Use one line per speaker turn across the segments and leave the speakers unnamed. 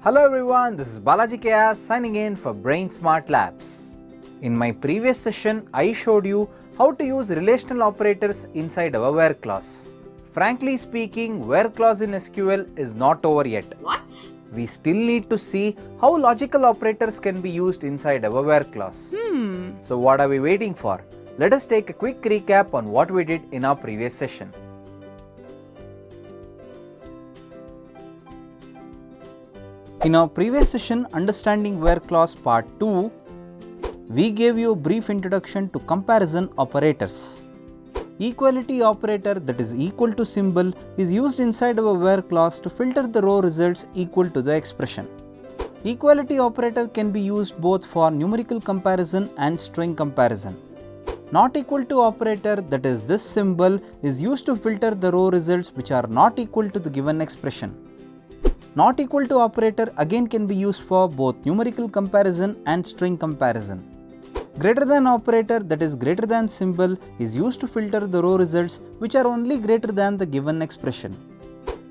Hello everyone, this is Balaji K.S. signing in for Brain Smart Labs. In my previous session, I showed you how to use relational operators inside our where clause. Frankly speaking, where clause in SQL is not over yet.
What?
We still need to see how logical operators can be used inside our where clause. So what are we waiting for? Let us take a quick recap on what we did in our previous session. In our previous session, Understanding Where Clause Part 2, we gave you a brief introduction to comparison operators. Equality operator, that is equal to symbol, is used inside our where clause to filter the row results equal to the expression. Equality operator can be used both for numerical comparison and string comparison. Not equal to operator, that is this symbol, is used to filter the row results which are not equal to the given expression. Not equal to operator again can be used for both numerical comparison and string comparison. Greater than operator, that is greater than symbol, is used to filter the row results which are only greater than the given expression.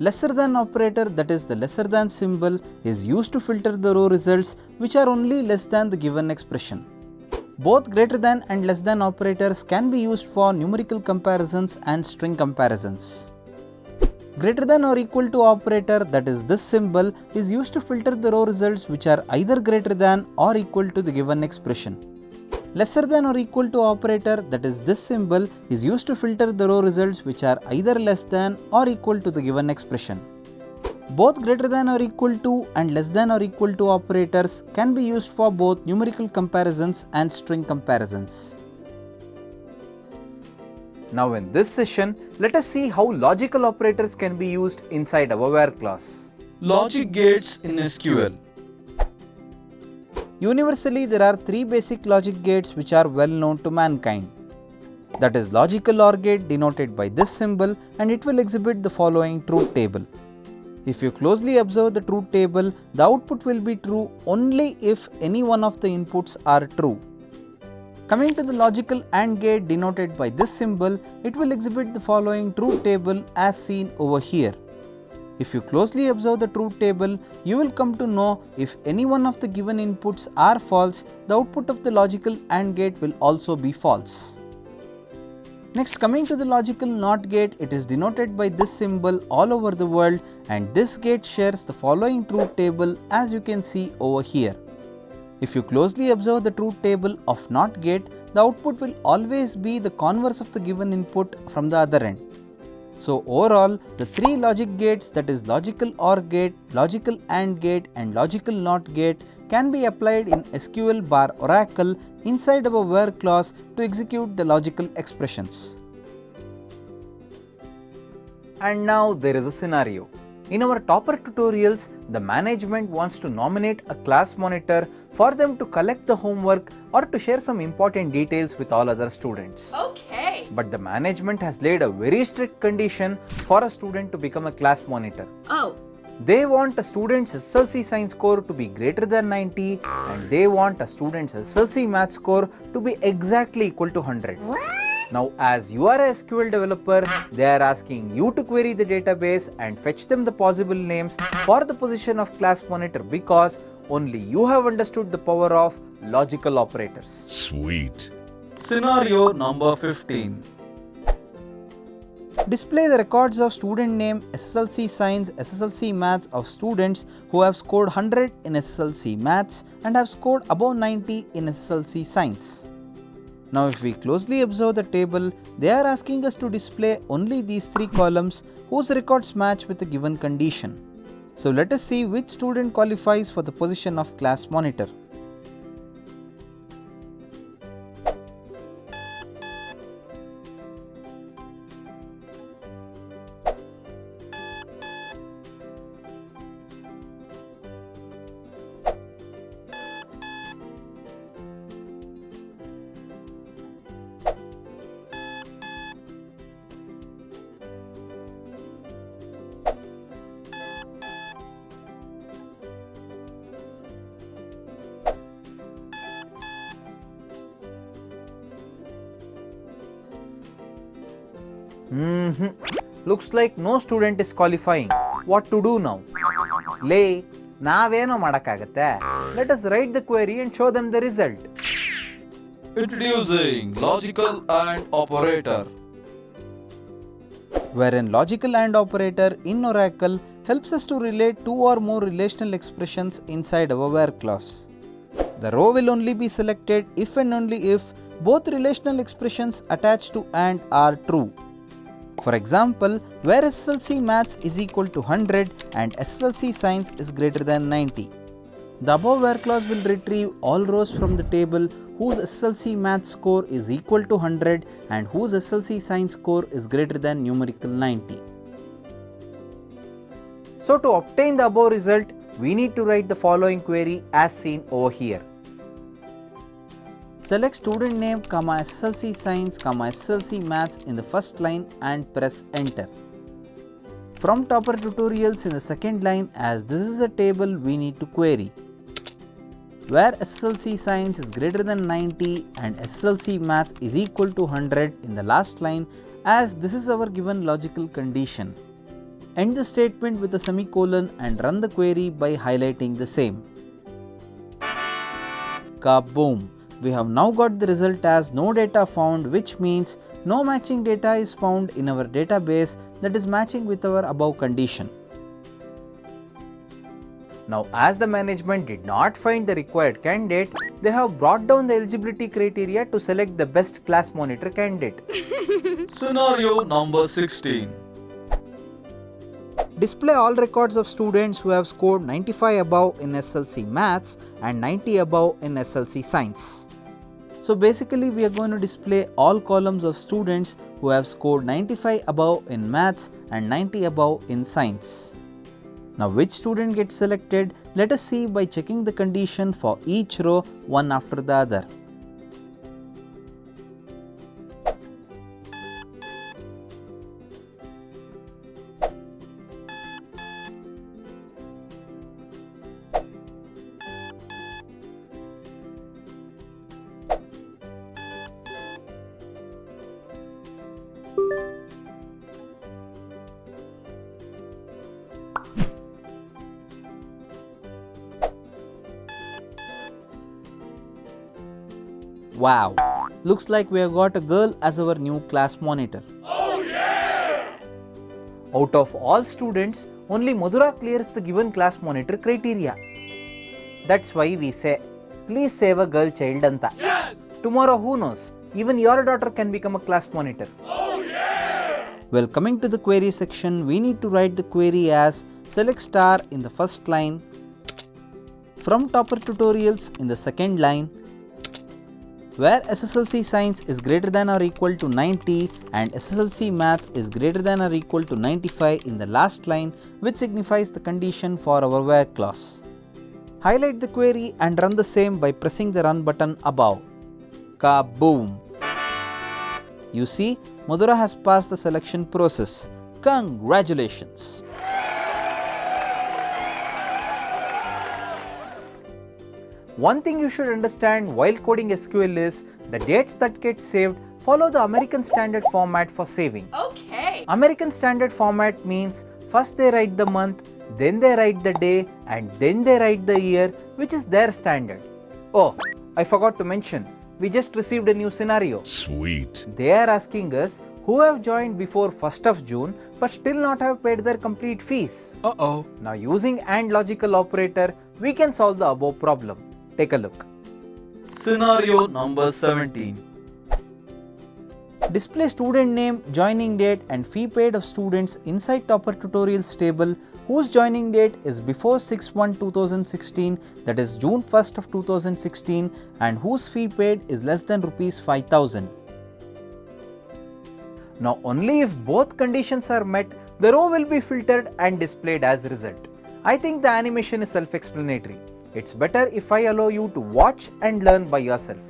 Lesser than operator, that is the lesser than symbol, is used to filter the row results which are only less than the given expression. Both greater than and less than operators can be used for numerical comparisons and string comparisons. Greater than or equal to operator, that is this symbol, is used to filter the row results which are either greater than or equal to the given expression. Lesser than or equal to operator, that is this symbol, is used to filter the row results which are either less than or equal to the given expression. Both greater than or equal to and less than or equal to operators can be used for both numerical comparisons and string comparisons. Now in this session, let us see how logical operators can be used inside our where clause.
Logic gates in SQL.
Universally, there are three basic logic gates which are well known to mankind. That is logical OR gate denoted by this symbol, and it will exhibit the following truth table. If you closely observe the truth table, the output will be true only if any one of the inputs are true. Coming to the logical AND gate denoted by this symbol, it will exhibit the following truth table as seen over here. If you closely observe the truth table, you will come to know if any one of the given inputs are false, the output of the logical AND gate will also be false. Next, coming to the logical NOT gate, it is denoted by this symbol all over the world, and this gate shares the following truth table as you can see over here. If you closely observe the truth table of NOT gate, the output will always be the converse of the given input from the other end. So overall, the three logic gates, that is logical OR gate, logical AND gate and logical NOT gate, can be applied in SQL bar Oracle inside our where clause to execute the logical expressions. And now there is a scenario. In our topper tutorials, the management wants to nominate a class monitor for them to collect the homework or to share some important details with all other students.
Okay.
But the management has laid a very strict condition for a student to become a class monitor.
Oh.
They want a student's SSLC science score to be greater than 90 and they want a student's SSLC math score to be exactly equal to 100. Now, as you are a SQL developer, they are asking you to query the database and fetch them the possible names for the position of class monitor because only you have understood the power of logical operators.
Sweet. Scenario number 15.
Display the records of student name, SSLC science, SSLC maths of students who have scored 100 in SSLC maths and have scored above 90 in SSLC science. Now if we closely observe the table, they are asking us to display only these three columns whose records match with the given condition. So let us see which student qualifies for the position of class monitor. Looks like no student is qualifying. What to do now? ನಾವೇನೋ ಮಾಡೋಕ್ಕಾಗತ್ತೆ. Let us write the query and show them the result.
Introducing logical and operator.
Wherein logical AND operator in Oracle helps us to relate two or more relational expressions inside our where clause. The row will only be selected if and only if both relational expressions attached to AND are true. For example, where SSLC maths is equal to 100 and SSLC science is greater than 90. The above where clause will retrieve all rows from the table whose SSLC maths score is equal to 100 and whose SSLC science score is greater than numerical 90. So to obtain the above result, we need to write the following query as seen over here. Select student name, SSLC science, SSLC maths in the first line and press enter. From topper tutorials in the second line, as this is a table we need to query. Where SSLC science is greater than 90 and SSLC maths is equal to 100 in the last line, as this is our given logical condition. End the statement with a semicolon and run the query by highlighting the same. Kaboom! We have now got the result as no data found, which means no matching data is found in our database that is matching with our above condition. Now, as the management did not find the required candidate, they have brought down the eligibility criteria to select the best class monitor candidate.
Scenario number 16.
Display all records of students who have scored 95 above in SLC Maths and 90 above in SLC Science. So basically we are going to display all columns of students who have scored 95 above in Maths and 90 above in Science. Now which student gets selected? Let us see by checking the condition for each row one after the other. Wow, looks like we have got a girl as our new class monitor.
Oh yeah!
Out of all students, only Madhura clears the given class monitor criteria. That's why we say, please save a girl child anta.
Yes!
Tomorrow who knows, even your daughter can become a class monitor.
Oh yeah!
Well, coming to the query section, we need to write the query as select star in the first line, from topper tutorials in the second line, where SSLC Science is greater than or equal to 90 and SSLC Maths is greater than or equal to 95 in the last line, which signifies the condition for our where clause. Highlight the query and run the same by pressing the run button above. Kaboom! You see, Madhura has passed the selection process. Congratulations! One thing you should understand while coding SQL is the dates that get saved follow the American Standard Format for saving.
Okay.
American Standard Format means first they write the month, then they write the day, and then they write the year, which is their standard. Oh, I forgot to mention, we just received a new scenario.
Sweet.
They are asking us who have joined before 1st of June but still not have paid their complete fees.
Uh-oh.
Now using AND logical operator, we can solve the above problem. Take a look.
Scenario number 17.
Display student name, joining date and fee paid of students inside topper tutorials table whose joining date is before 6/1/2016, that is June 1st of 2016, and whose fee paid is less than rupees 5,000. Now only if both conditions are met, the row will be filtered and displayed as result. I think the animation is self-explanatory. It's better if I allow you to watch and learn by yourself.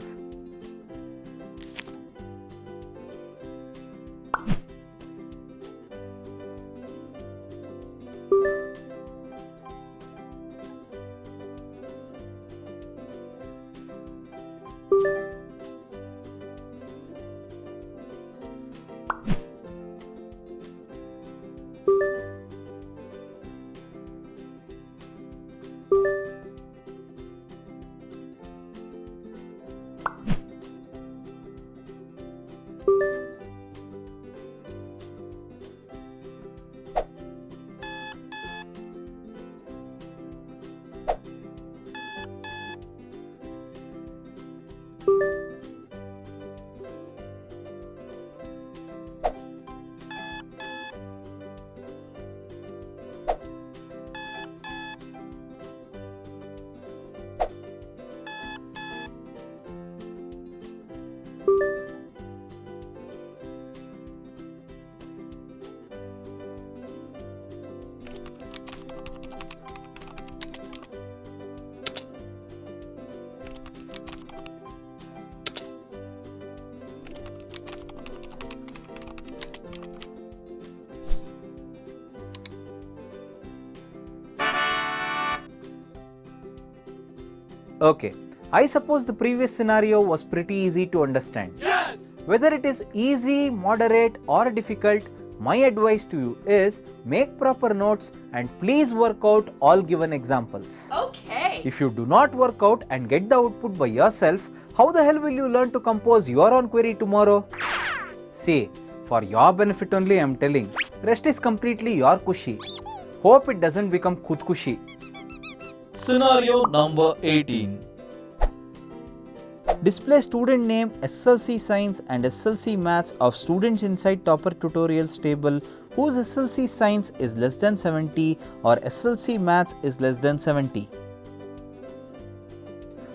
Okay, I suppose the previous scenario was pretty easy to understand.
Yes!
Whether it is easy, moderate or difficult, my advice to you is make proper notes and please work out all given examples.
Okay.
If you do not work out and get the output by yourself, how the hell will you learn to compose your own query tomorrow? See, for your benefit only I am telling, rest is completely your kushi. Hope it doesn't become khudkushi.
Scenario number 18.
Display student name, SSLC Science and SSLC Maths of students inside Topper Tutorials table whose SSLC Science is less than 70 or SSLC Maths is less than 70.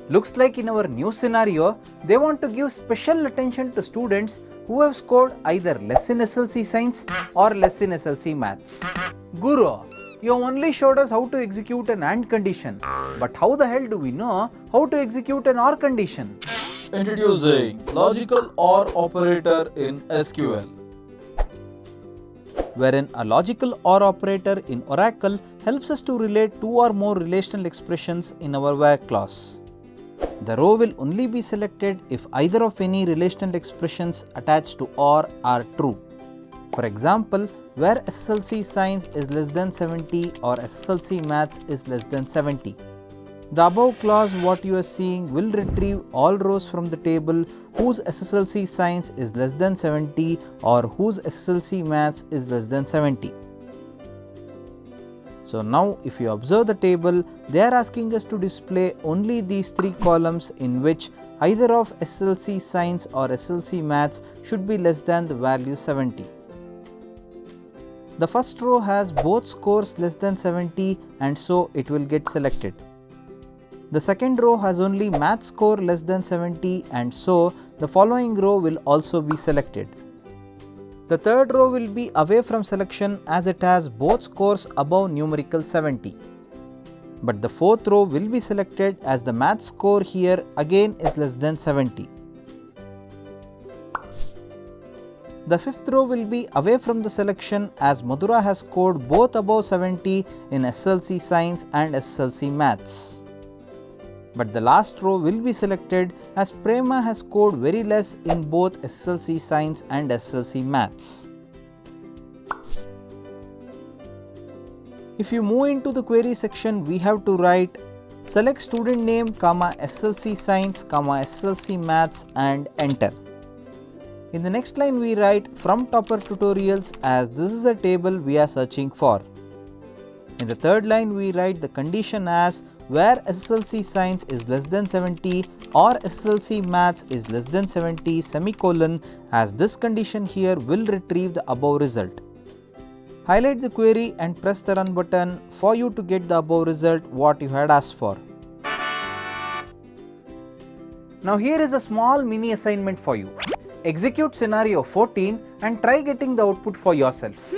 Looks like in our new scenario, they want to give special attention to students who have scored either less in SSLC Science or less in SSLC Maths. Guru, you only showed us how to execute an AND condition, but how the hell do we know how to execute an OR condition?
Introducing logical OR operator in SQL.
Wherein a logical OR operator in Oracle helps us to relate two or more relational expressions in our where clause. The row will only be selected if either of any relational expressions attached to OR are true. For example, where SSLC Science is less than 70 or SSLC Maths is less than 70. The above clause what you are seeing will retrieve all rows from the table whose SSLC Science is less than 70 or whose SSLC Maths is less than 70. So now if you observe the table, they are asking us to display only these three columns in which either of SSLC Science or SSLC Maths should be less than the value 70. The first row has both scores less than 70 and so it will get selected. The second row has only math score less than 70 and so the following row will also be selected. The third row will be away from selection as it has both scores above numerical 70. But the fourth row will be selected as the math score here again is less than 70. The fifth row will be away from the selection as Madhura has scored both above 70 in SSLC Science and SSLC Maths. But the last row will be selected as Prema has scored very less in both SSLC Science and SSLC Maths. If you move into the query section, we have to write select student name, SSLC Science, SSLC Maths and enter. In the next line we write from Topper Tutorials as this is the table we are searching for. In the third line we write the condition as where SSLC Science is less than 70 or SSLC Maths is less than 70 semicolon as this condition here will retrieve the above result. Highlight the query and press the run button for you to get the above result what you had asked for. Now here is a small mini assignment for you. Execute scenario 14 and try getting the output for yourself.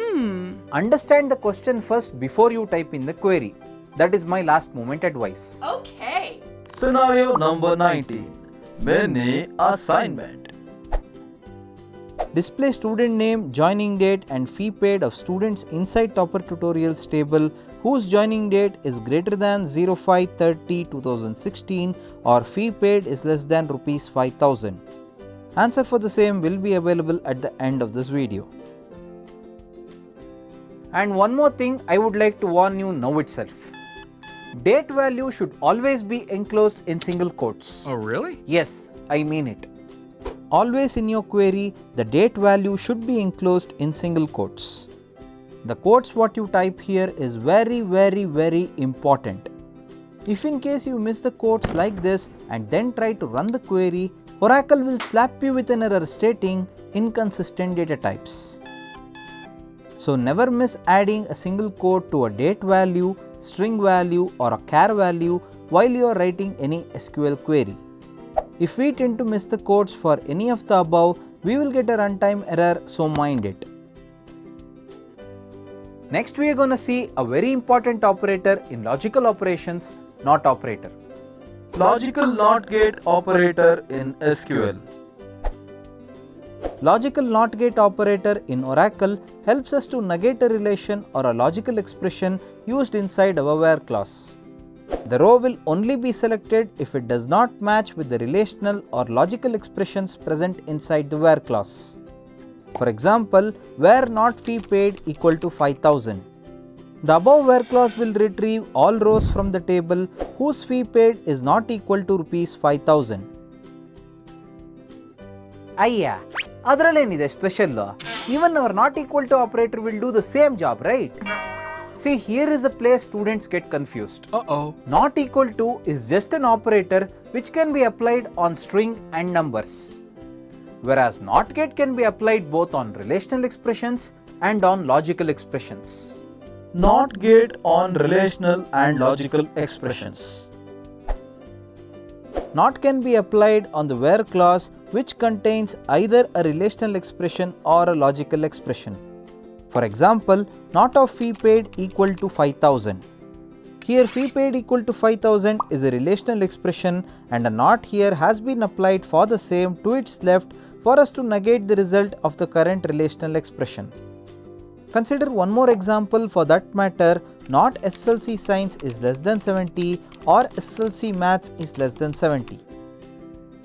Understand the question first before you type in the query. That is my last moment advice.
Okay.
Scenario number 19. Mini assignment.
Display student name, joining date and fee paid of students inside Topper Tutorials table whose joining date is greater than 05/30/2016 or fee paid is less than Rs 5000. Answer for the same will be available at the end of this video. And one more thing I would like to warn you now itself. Date value should always be enclosed in single quotes.
Oh, really?
Yes, I mean it. Always in your query, the date value should be enclosed in single quotes. The quotes what you type here is very important. If in case you miss the quotes like this and then try to run the query, Oracle will slap you with an error stating inconsistent data types. So never miss adding a single quote to a date value, string value or a char value while you are writing any SQL query. If we tend to miss the quotes for any of the above, we will get a runtime error, so mind it. Next we are going to see a very important operator in logical operations, NOT operator.
Logical NOT gate operator in SQL.
Logical NOT gate operator in Oracle helps us to negate a relation or a logical expression used inside our where clause. The row will only be selected if it does not match with the relational or logical expressions present inside the where clause. For example, where not fee paid equal to 5000. The above where clause will retrieve all rows from the table whose fee paid is not equal to rupees 5000. Ayya, adrallenide special. Even our not equal to operator will do the same job, right? See, here is a place students get confused.
Uh-oh.
Not equal to is just an operator which can be applied on string and numbers. Whereas not get can be applied both on relational expressions and on logical expressions.
NOT gate on relational and logical expressions.
Not can be applied on the where clause which contains either a relational expression or a logical expression. For example, not of fee paid equal to 5000. Here fee paid equal to 5000 is a relational expression and a not here has been applied for the same to its left for us to negate the result of the current relational expression. Consider one more example for that matter, not SLC science is less than 70 or SLC maths is less than 70.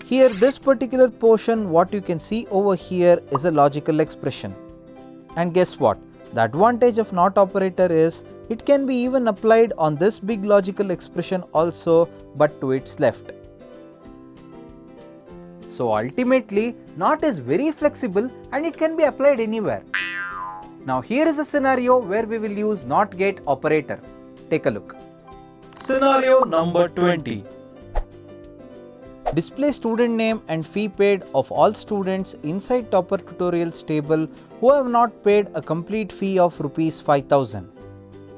Here this particular portion what you can see over here is a logical expression. And guess what? The advantage of NOT operator is it can be even applied on this big logical expression also but to its left. So ultimately NOT is very flexible and it can be applied anywhere. Now here is a scenario where we will use NOT gate operator. Take a look.
Scenario number 20.
Display student name and fee paid of all students inside Topper Tutorials table who have not paid a complete fee of rupees 5000.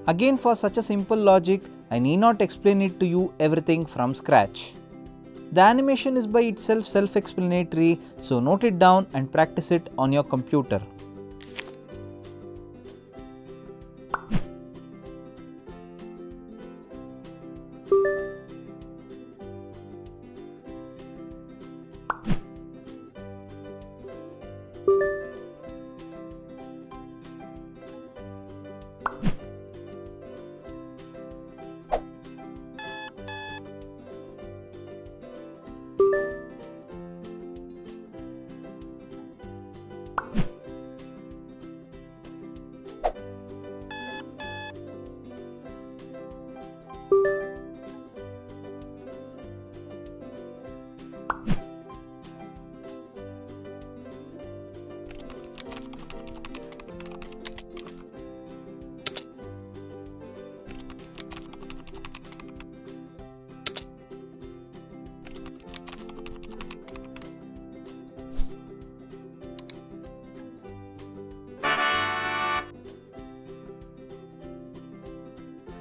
Again, for such a simple logic, I need not explain it to you everything from scratch. The animation is by itself self-explanatory, so note it down and practice it on your computer.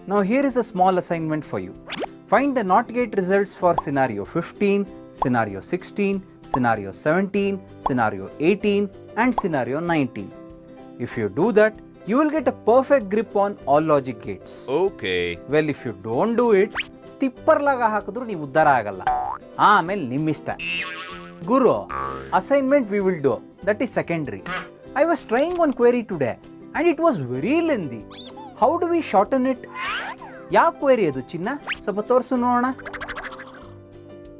Now here is a small assignment for you. Find the NOT gate results for scenario 15, scenario 16, scenario 17, scenario 18 and scenario 19. If you do that, you will get a perfect grip on all logic gates.
Okay.
Well, if you don't do it, tipparlaga hakudru nee uddara agalla. Aamel nim ishta. Guru, assignment we will do. That is secondary. I was trying one query today and it was very lengthy. How do we shorten it? Ya query adu chinna? ಸ್ವಲ್ಪ ತೋರಿಸು ನೋಡೋಣ.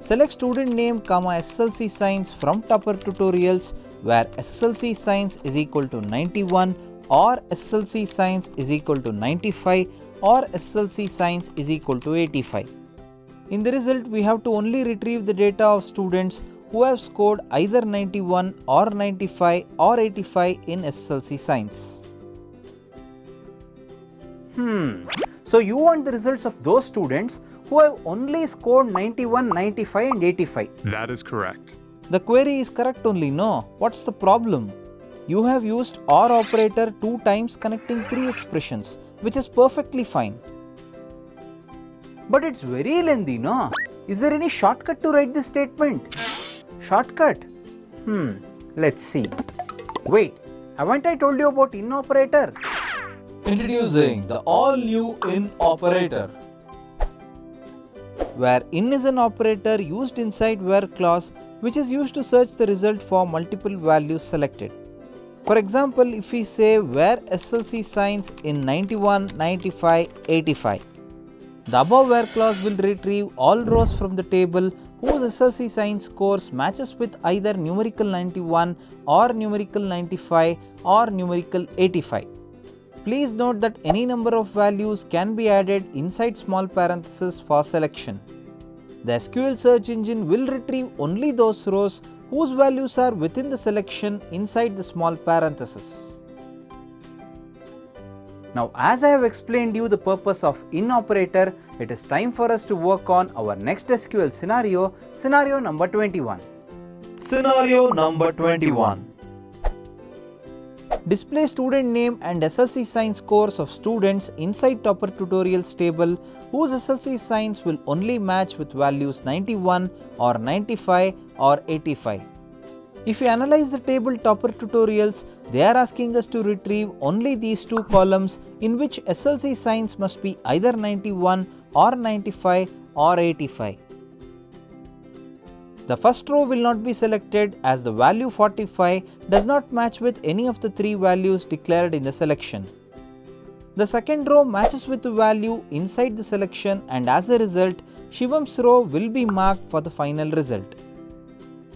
Select student name, SSLC science from Topper Tutorials where SSLC science is equal to 91 or SSLC science is equal to 95 or SSLC Science is equal to 85. In the result, we have to only retrieve the data of students who have scored either 91 or 95 or 85 in SSLC Science. So you want the results of those students who have only scored 91, 95 and 85.
That is correct.
The query is correct only, no? What's the problem? You have used OR operator 2 times connecting 3 expressions, which is perfectly fine. But it's very lengthy, no? Is there any shortcut to write this statement? Shortcut? Let's see. Wait, haven't I told you about in operator?
Introducing the all-new in operator.
Where in is an operator used inside where clause which is used to search the result for multiple values selected. For example, if we say where SSLC Science in 91, 95, 85. The above where clause will retrieve all rows from the table whose SSLC Science scores matches with either numerical 91 or numerical 95 or numerical 85. Please note that any number of values can be added inside small parentheses for selection. The SQL search engine will retrieve only those rows whose values are within the selection inside the small parentheses. Now, as I have explained you the purpose of in operator, it is time for us to work on our next SQL scenario number 21.
Scenario number 21.
Display student name and SSLC Science scores of students inside Topper Tutorials table whose SSLC Science will only match with values 91 or 95 or 85. If you analyze the table Topper Tutorials, they are asking us to retrieve only these 2 columns in which SSLC Science must be either 91 or 95 or 85. The first row will not be selected as the value 45 does not match with any of the 3 values declared in the selection. The second row matches with the value inside the selection, and as a result, Shivam's row will be marked for the final result.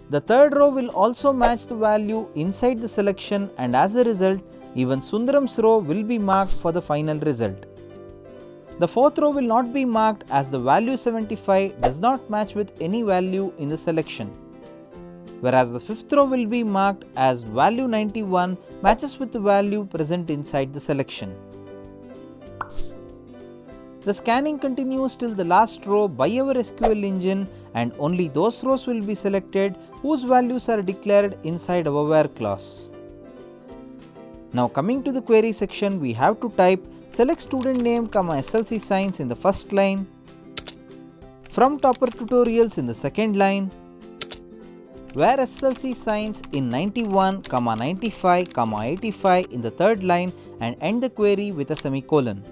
The third row will also match the value inside the selection, and as a result, even Sundaram's row will be marked for the final result. The fourth row will not be marked as the value 75 does not match with any value in the selection, whereas the fifth row will be marked as value 91 matches with the value present inside the selection. The scanning continues till the last row by our SQL engine, and only those rows will be selected whose values are declared inside our where clause. Now coming to the query section, we have to type select student name, SSLC Science in the first line, from Topper Tutorials in the second line, where SSLC Science in 91, 95, 85 in the third line, and end the query with a semicolon.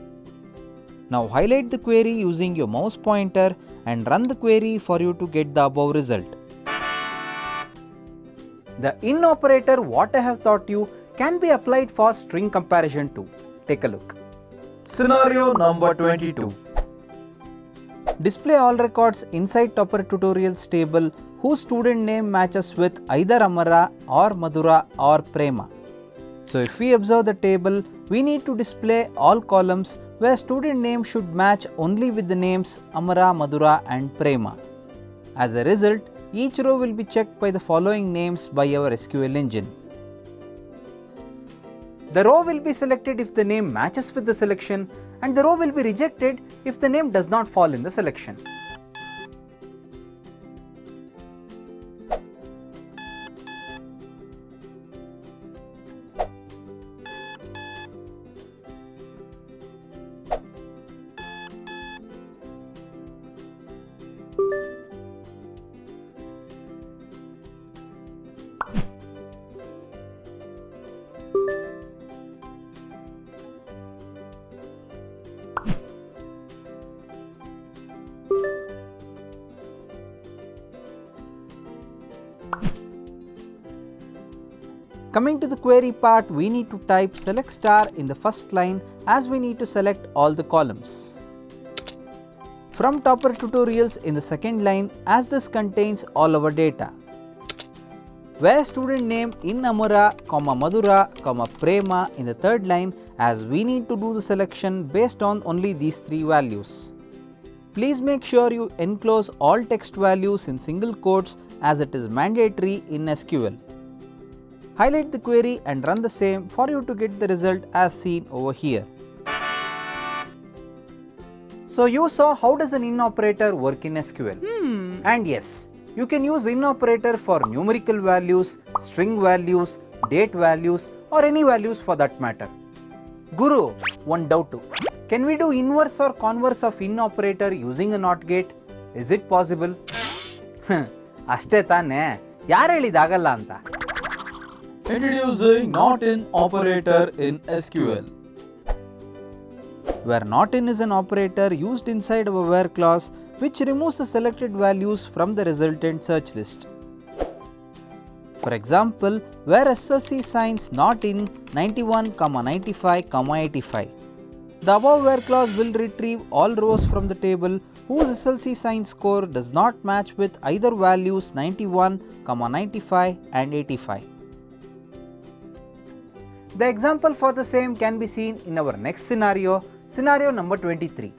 Now highlight the query using your mouse pointer and run the query for you to get the above result. The in operator, what I have taught you, can be applied for string comparison too. Take a look.
Scenario number 22.
Display all records inside Topper Tutorials table whose student name matches with either Amara or Madhura or Prema. So if we observe the table, we need to display all columns where student name should match only with the names Amara, Madhura and Prema. As a result, each row will be checked by the following names by our SQL engine. The row will be selected if the name matches with the selection, and the row will be rejected if the name does not fall in the selection. Coming to the query part, we need to type select star in the first line as we need to select all the columns. From Topper Tutorials in the second line as this contains all our data. where student name in Amara, Madura, Prema in the third line, as we need to do the selection based on only these three values. Please make sure you enclose all text values in single quotes as it is mandatory in SQL. Highlight the query and run the same for you to get the result as seen over here. So you saw how does an in operator work in SQL. And yes, you can use in operator for numerical values, string values, date values or any values for that matter. Guru, one doubt too. Can we do inverse or converse of in operator using a NOT gate? Is it possible? ಅಷ್ಟೇ ತಾನೇ, ಯಾರು ಹೇಳಿದಾಗಲ್ಲ ಅಂತ.
Introducing not in operator in SQL.
Where not in is an operator used inside of a where clause which removes the selected values from the resultant search list. For example, where SLC signs not in 91, 95, 85. The above where clause will retrieve all rows from the table whose SLC sign score does not match with either values 91, 95 and 85. The example for the same can be seen in our next scenario, scenario number 23.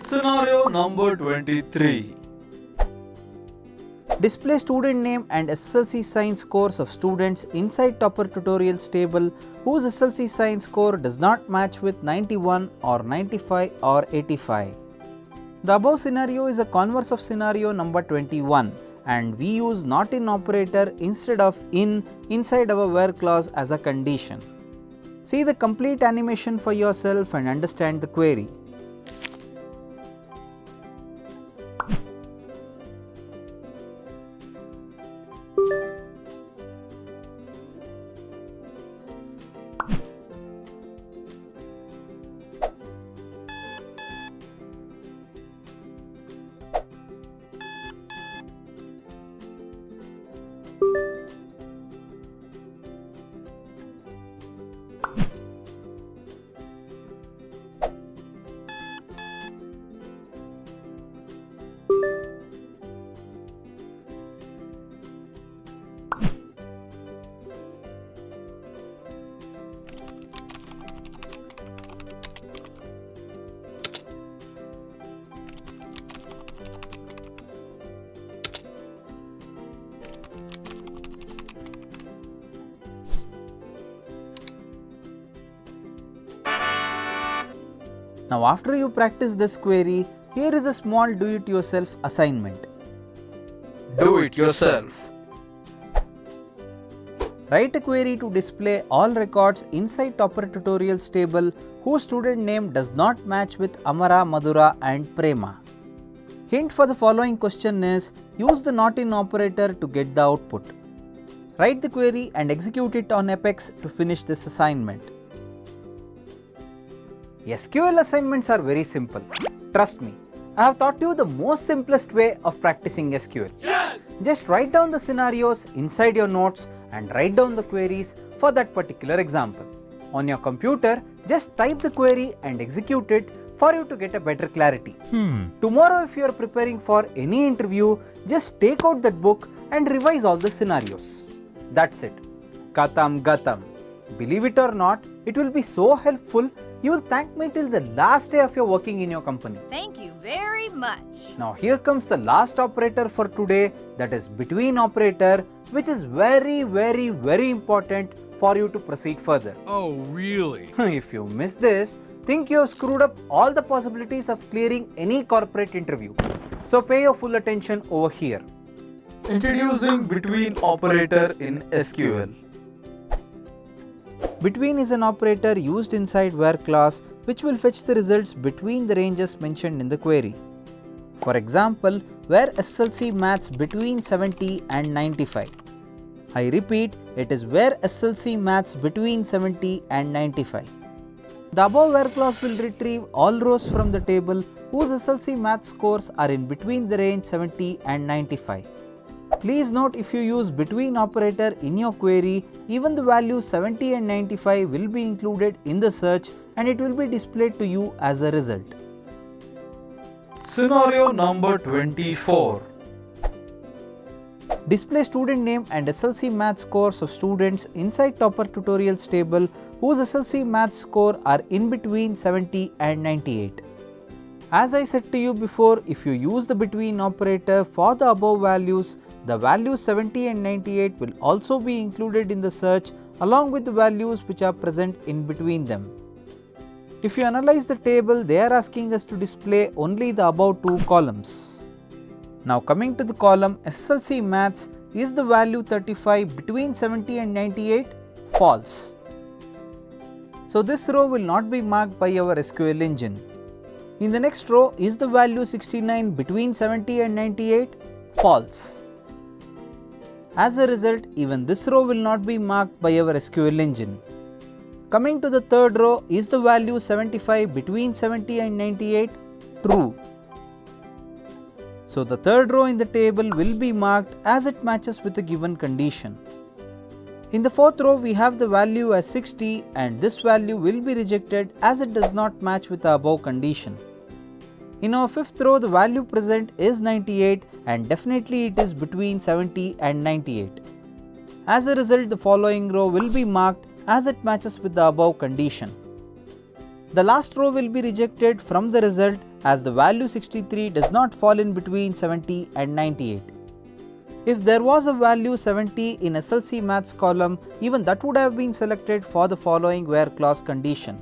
Scenario number 23.
Display student name and SSLC sign scores of students inside topper tutorials table whose SSLC sign score does not match with 91 or 95 or 85. The above scenario is a converse of scenario number 21 and we use not in operator instead of in inside our where clause as a condition. See the complete animation for yourself and understand the query. Now after you practice this query, here is a small do-it-yourself assignment.
Do it yourself.
Write a query to display all records inside topper tutorials table whose student name does not match with Amara, Madura and Prema. Hint for the following question is, use the not in operator to get the output. Write the query and execute it on Apex to finish this assignment. SQL assignments are very simple. Trust me, I have taught you the most simplest way of practicing SQL.
Yes!
Just write down the scenarios inside your notes and write down the queries for that particular example. On your computer, just type the query and execute it for you to get a better clarity. Tomorrow if you are preparing for any interview, just take out that book and revise all the scenarios. That's it. Katam Gatam. Believe it or not, it will be so helpful. You will thank me till the last day of your working in your company.
Thank you very much.
Now here comes the last operator for today, that is between operator, which is very important for you to proceed further.
Oh, really?
If you miss this, think you have screwed up all the possibilities of clearing any corporate interview. So pay your full attention over here.
Introducing between operator in SQL.
Between is an operator used inside where clause which will fetch the results between the ranges mentioned in the query. For example, where SLC matches between 70 and 95. I repeat, it is where SLC matches between 70 and 95. The above where clause will retrieve all rows from the table whose SLC match scores are in between the range 70 and 95. Please note, if you use between operator in your query, even the values 70 and 95 will be included in the search and it will be displayed to you as a result.
Scenario number 24.
Display student name and SLC Maths scores of students inside Topper Tutorials table whose SLC Maths score are in between 70 and 98. As I said to you before, if you use the between operator for the above values, the values 70 and 98 will also be included in the search along with the values which are present in between them. If you analyze the table, they are asking us to display only the above two columns. Now coming to the column SLC Maths, is the value 35 between 70 and 98? False. So this row will not be marked by our SQL engine. In the next row, is the value 69 between 70 and 98? False. As a result, even this row will not be marked by our SQL engine. Coming to the third row, is the value 75 between 70 and 98? True. So the third row in the table will be marked as it matches with the given condition. In the fourth row, we have the value as 60 and this value will be rejected as it does not match with the above condition. In our fifth row, the value present is 98 and definitely it is between 70 and 98. As a result, the following row will be marked as it matches with the above condition. The last row will be rejected from the result as the value 63 does not fall in between 70 and 98. If there was a value 70 in SLC Maths column, even that would have been selected for the following where clause condition.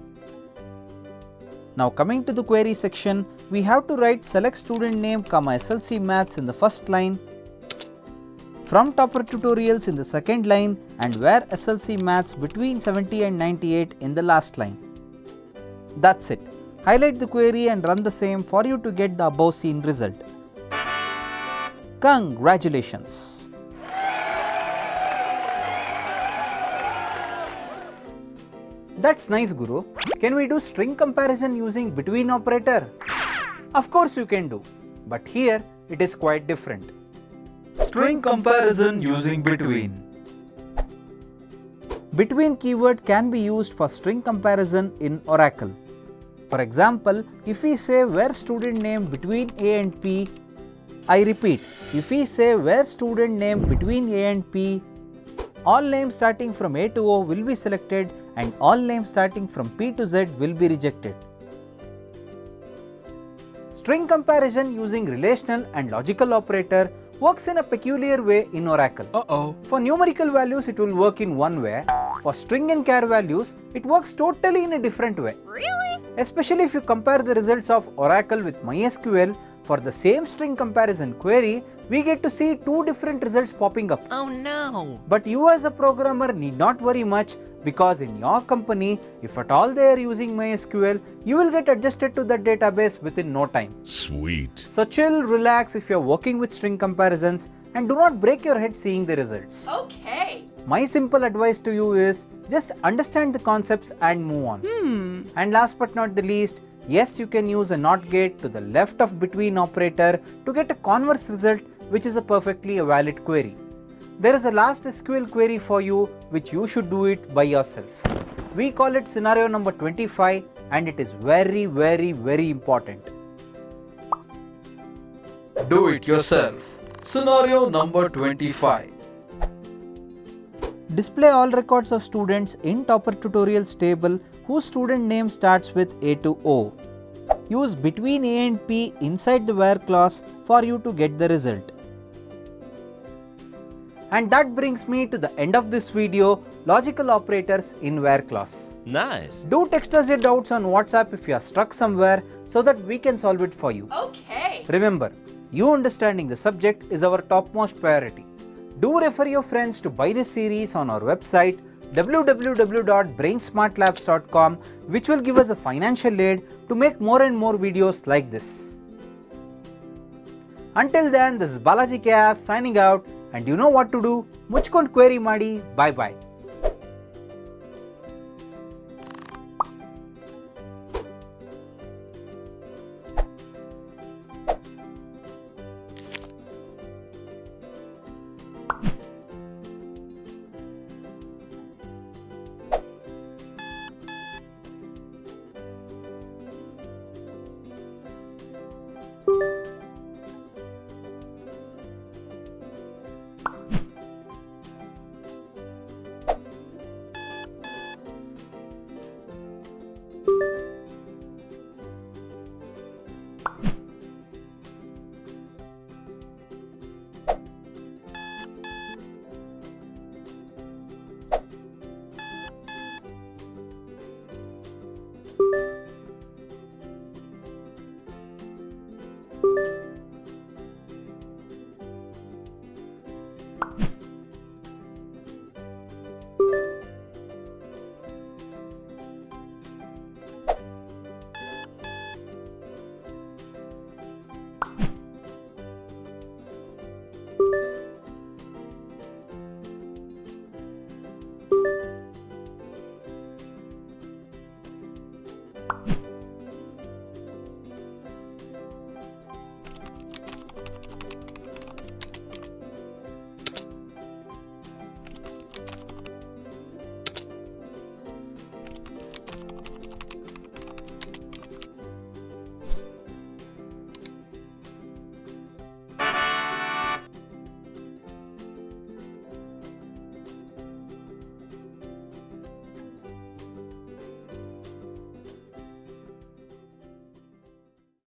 Now coming to the query section, we have to write select student name, SLC Maths in the first line, from Topper Tutorials in the second line and where SLC Maths between 70 and 98 in the last line. That's it. Highlight the query and run the same for you to get the above seen result. Congratulations! That's nice, Guru. Can we do string comparison using between operator? Of course you can do, but here it is quite different.
String comparison using between.
Between keyword can be used for string comparison in Oracle. For example, if we say where student name between A and P, I repeat, if we say where student name between A and P, all names starting from A to O will be selected and all names starting from P to Z will be rejected. String comparison using relational and logical operator works in a peculiar way in Oracle. For numerical values it will work in one way. For string and char values, it works totally in a different way.
Really?
Especially if you compare the results of Oracle with MySQL, for the same string comparison query, we get to see two different results popping up.
Oh no!
But you as a programmer need not worry much because in your company, if at all they are using MySQL, you will get adjusted to that database within no time.
Sweet.
So chill, relax if you are working with string comparisons and do not break your head seeing the results.
Okay.
My simple advice to you is just understand the concepts and move on. And last but not the least, yes, you can use a NOT gate to the left of between operator to get a converse result, which is a perfectly valid query. There is a last SQL query for you which you should do it by yourself. We call it scenario number 25 and it is very important.
Do it yourself. Scenario number 25.
Display all records of students in Topper Tutorials table whose student name starts with A to O. Use between A and P inside the where clause for you to get the result. And that brings me to the end of this video, logical operators in where clause.
Nice.
Do text us your doubts on WhatsApp if you are stuck somewhere so that we can solve it for you.
Okay.
Remember, you understanding the subject is our topmost priority. Do refer your friends to buy this series on our website www.brainsmartlabs.com, which will give us a financial aid to make more and more videos like this. Until then, this is Balaji K.S. signing out, and you know what to do. Muchkond query ಮಾಡಿ. Bye bye.